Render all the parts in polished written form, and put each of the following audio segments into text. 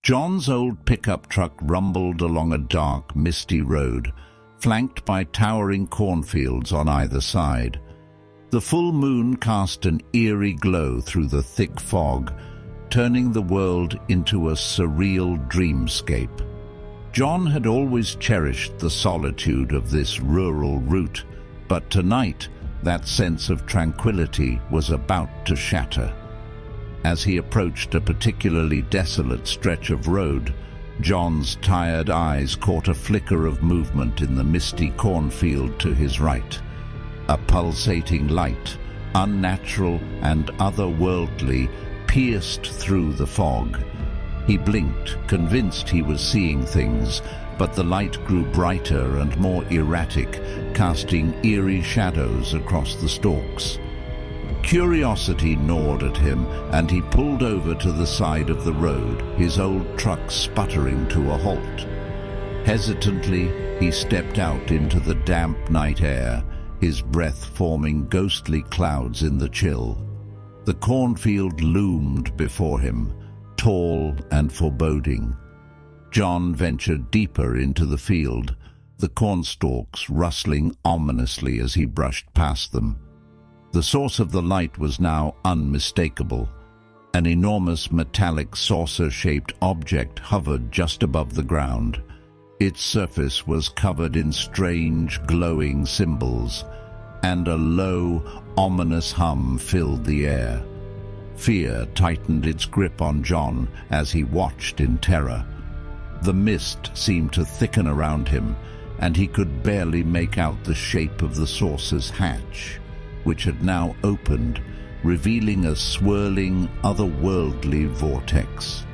John's old pickup truck rumbled along a dark, misty road, flanked by towering cornfields on either side. The full moon cast an eerie glow through the thick fog, turning the world into a surreal dreamscape. John had always cherished the solitude of this rural route, but tonight that sense of tranquility was about to shatter. As he approached a particularly desolate stretch of road, John's tired eyes caught a flicker of movement in the misty cornfield to his right. A pulsating light, unnatural and otherworldly, pierced through the fog. He blinked, convinced he was seeing things, but the light grew brighter and more erratic, casting eerie shadows across the stalks. Curiosity gnawed at him, and he pulled over to the side of the road, his old truck sputtering to a halt. Hesitantly, he stepped out into the damp night air, his breath forming ghostly clouds in the chill. The cornfield loomed before him, tall and foreboding. John ventured deeper into the field, the cornstalks rustling ominously as he brushed past them. The source of the light was now unmistakable. An enormous metallic saucer-shaped object hovered just above the ground. Its surface was covered in strange, glowing symbols, and a low, ominous hum filled the air. Fear tightened its grip on John as he watched in terror. The mist seemed to thicken around him, and he could barely make out the shape of the saucer's hatch, which had now opened, revealing a swirling, otherworldly vortex.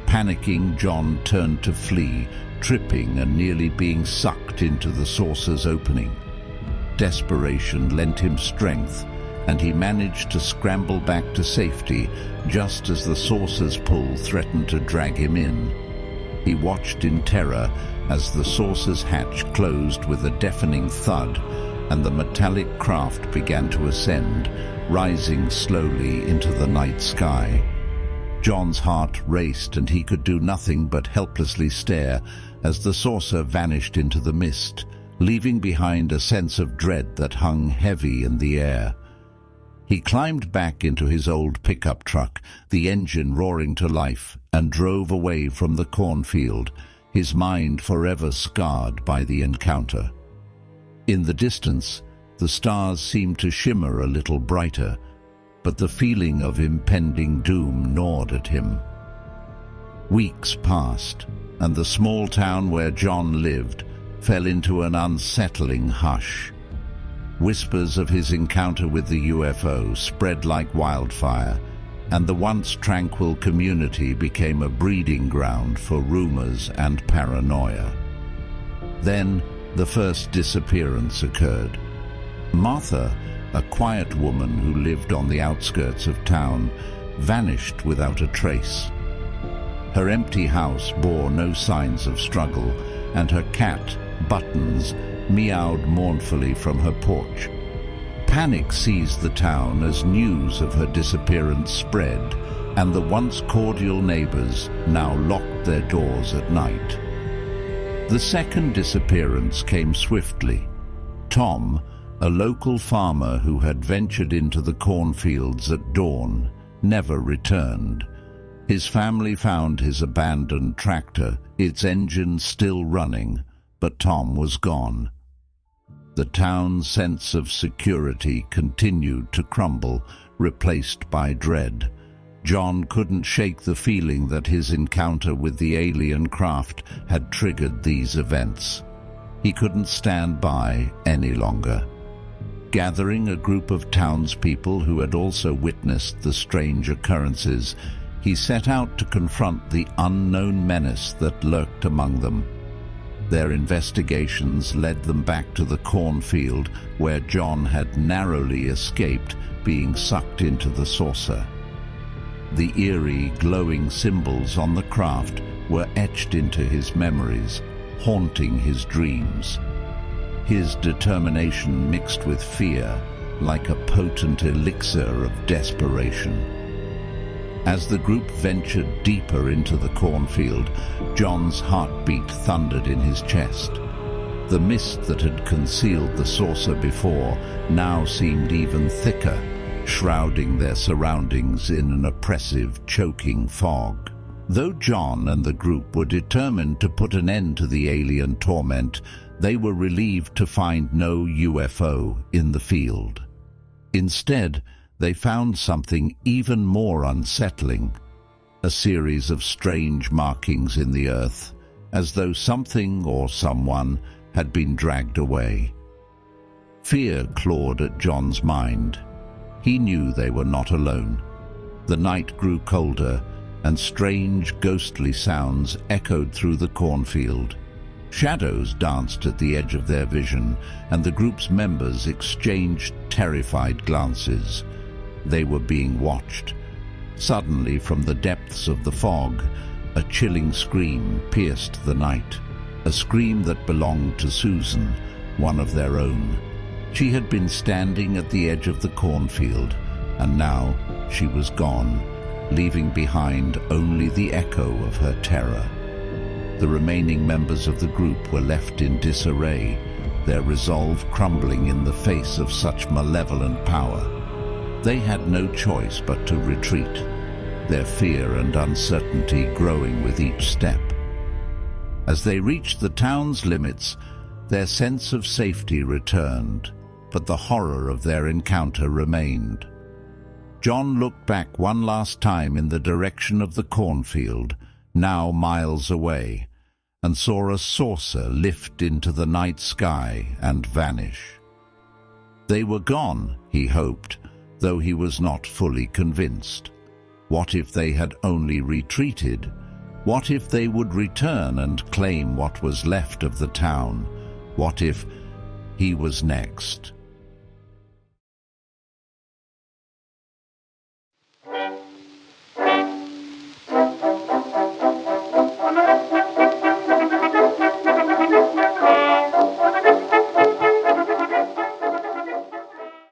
Panicking, John turned to flee, tripping and nearly being sucked into the saucer's opening. Desperation lent him strength, and he managed to scramble back to safety just as the saucer's pull threatened to drag him in. He watched in terror as the saucer's hatch closed with a deafening thud, and the metallic craft began to ascend, rising slowly into the night sky. John's heart raced, and he could do nothing but helplessly stare as the saucer vanished into the mist, leaving behind a sense of dread that hung heavy in the air. He climbed back into his old pickup truck, the engine roaring to life, and drove away from the cornfield, his mind forever scarred by the encounter. In the distance, the stars seemed to shimmer a little brighter, but the feeling of impending doom gnawed at him. Weeks passed, and the small town where John lived fell into an unsettling hush. Whispers of his encounter with the UFO spread like wildfire, and the once tranquil community became a breeding ground for rumors and paranoia. Then, the first disappearance occurred. Martha, a quiet woman who lived on the outskirts of town, vanished without a trace. Her empty house bore no signs of struggle, and her cat, Buttons, meowed mournfully from her porch. Panic seized the town as news of her disappearance spread, and the once cordial neighbors now locked their doors at night. The second disappearance came swiftly. Tom, a local farmer who had ventured into the cornfields at dawn, never returned. His family found his abandoned tractor, its engine still running, but Tom was gone. The town's sense of security continued to crumble, replaced by dread. John couldn't shake the feeling that his encounter with the alien craft had triggered these events. He couldn't stand by any longer. Gathering a group of townspeople who had also witnessed the strange occurrences, he set out to confront the unknown menace that lurked among them. Their investigations led them back to the cornfield where John had narrowly escaped being sucked into the saucer. The eerie, glowing symbols on the craft were etched into his memories, haunting his dreams. His determination mixed with fear, like a potent elixir of desperation. As the group ventured deeper into the cornfield, John's heartbeat thundered in his chest. The mist that had concealed the saucer before now seemed even thicker, shrouding their surroundings in an oppressive, choking fog. Though John and the group were determined to put an end to the alien torment, they were relieved to find no UFO in the field. Instead, they found something even more unsettling, a series of strange markings in the earth, as though something or someone had been dragged away. Fear clawed at John's mind. He knew they were not alone. The night grew colder, and strange, ghostly sounds echoed through the cornfield. Shadows danced at the edge of their vision, and the group's members exchanged terrified glances. They were being watched. Suddenly, from the depths of the fog, a chilling scream pierced the night, a scream that belonged to Susan, one of their own. She had been standing at the edge of the cornfield, and now she was gone, leaving behind only the echo of her terror. The remaining members of the group were left in disarray, their resolve crumbling in the face of such malevolent power. They had no choice but to retreat, their fear and uncertainty growing with each step. As they reached the town's limits, their sense of safety returned, but the horror of their encounter remained. John looked back one last time in the direction of the cornfield, now miles away, and saw a saucer lift into the night sky and vanish. They were gone, he hoped, though he was not fully convinced. What if they had only retreated? What if they would return and claim what was left of the town? What if he was next?